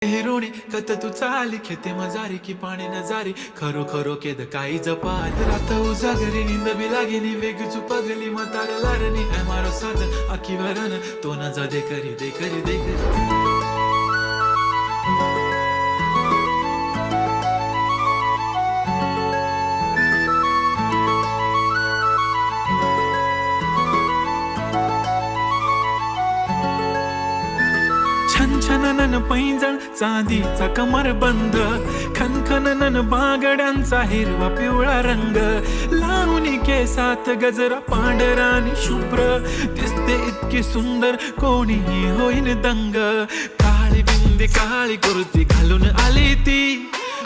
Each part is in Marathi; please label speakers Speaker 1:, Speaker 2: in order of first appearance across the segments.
Speaker 1: हिरोणी कत तू चाली खेते मजारी की पाणी नजारी खरो खरो केद काही जपाल रात उजागरी निंद बी लागेनी वेग चुपगली मतार लारणी मारो साज आखी वरन तो न जा दे करी दे करी दे करी छनछनन पैंजण चांदीचा कमर बंद खनखनन बागड्यांचा हिरवा पिवळा रंग लावणी केसात गजरा पांढरा आणि शुभ्र दिसते इतकी सुंदर कोणीही होईन दंग काळी बिंदी काळी कुर्ती घालून आली ती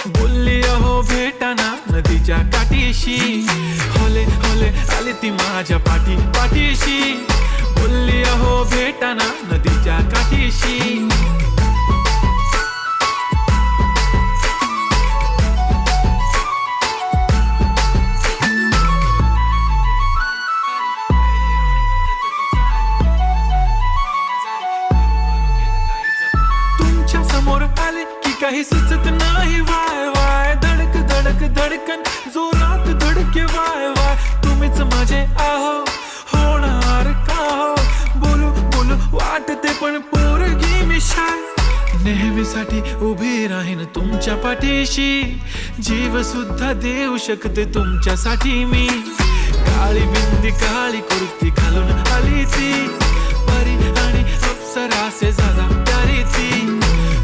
Speaker 1: बोलली अहो भेटाना नदीच्या काठीशी होले होले आली ती माझ्या पाठीशी बोलली अहो भेटाना नदीच्या काठीशी तुमच्या समोर आले की काही सुचत नाही वाय वाय धडक धडक धडकन जोरात धडके वाय वाय तुम्हीच माझे आहो होणार का हो बोलू बोलू वाटते पण पोरगी मी शाय नेहमीसाठी उभी राहीन तुमच्या पाठीशी जीव सुद्धा देऊ शकते तुमच्यासाठी मी काळी बिंदी काळी कुर्ती घालून आली ती परी आणि अप्सरासे झाला प्यारी ती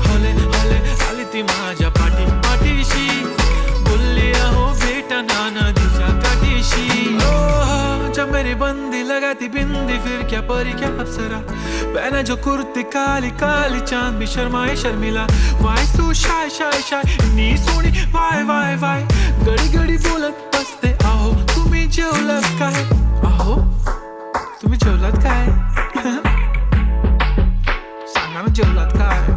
Speaker 1: होले होले आली ती माझ्या पाठीशी बोलली अहो भेटना नदीच्या काठीशी जब मेरी बंदी लगाती बिंदी फिर क्या परी क्या अप्सरा पहना जो कुर्ती काली काली चांद भी शर्माए शर्मिला why so shy shy shy नी सोनी वाय वाय वाय गडी गडी बोलत बसते अहो तुम्ही जेवलात काय अहो तुम्ही जेवलात काय सांगा ना जेवलात काय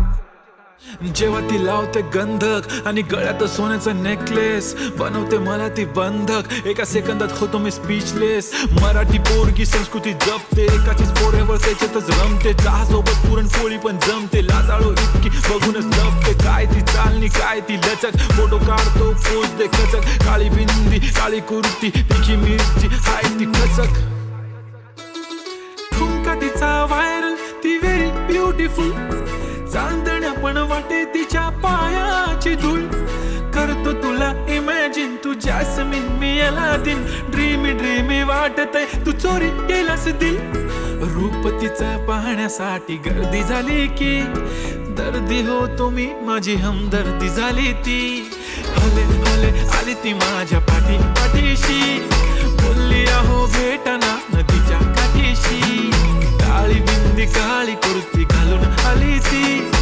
Speaker 1: जेव्हा ती लावते गंधक आणि गळ्यात सोन्याचा नेकलेस बनवते मला ती बंधक एका सेकंदात होतो मी स्पीचलेस मराठी पोरगी संस्कृती जपते एकाचीच पोऱ्यावर त्याच्यातच रमते चहासोबत पुरणपोळी पण जमते लाजाळू इतकी बघूनच लपते काय ती चालणी काय ती लचक फोटो काढतो पोज दे खचक काळी बिंदी काळी कुर्ती तिखी मिरची हाय ती खचक ठुमका तिचा व्हायरल ती व्हेरी ब्युटिफुल चांदण्या पण वाटे तिच्या पायाची धूळ करतो तुला इमॅजिन तू जॅस्मिन मी अलादीन ड्रीमी ड्रीमी वाटतय तू चोरी केलास दिल रूप तिचं पाहण्यासाठी गर्दी झाली की दर्दी हो तुम्ही माझी हमदर्दी झाली ती होले होले आली ती माझ्या पाठीशी बोलली अहो भेटना नदीच्या काठीशी काळी बिंदी काळी कुर्ती घालून आली ती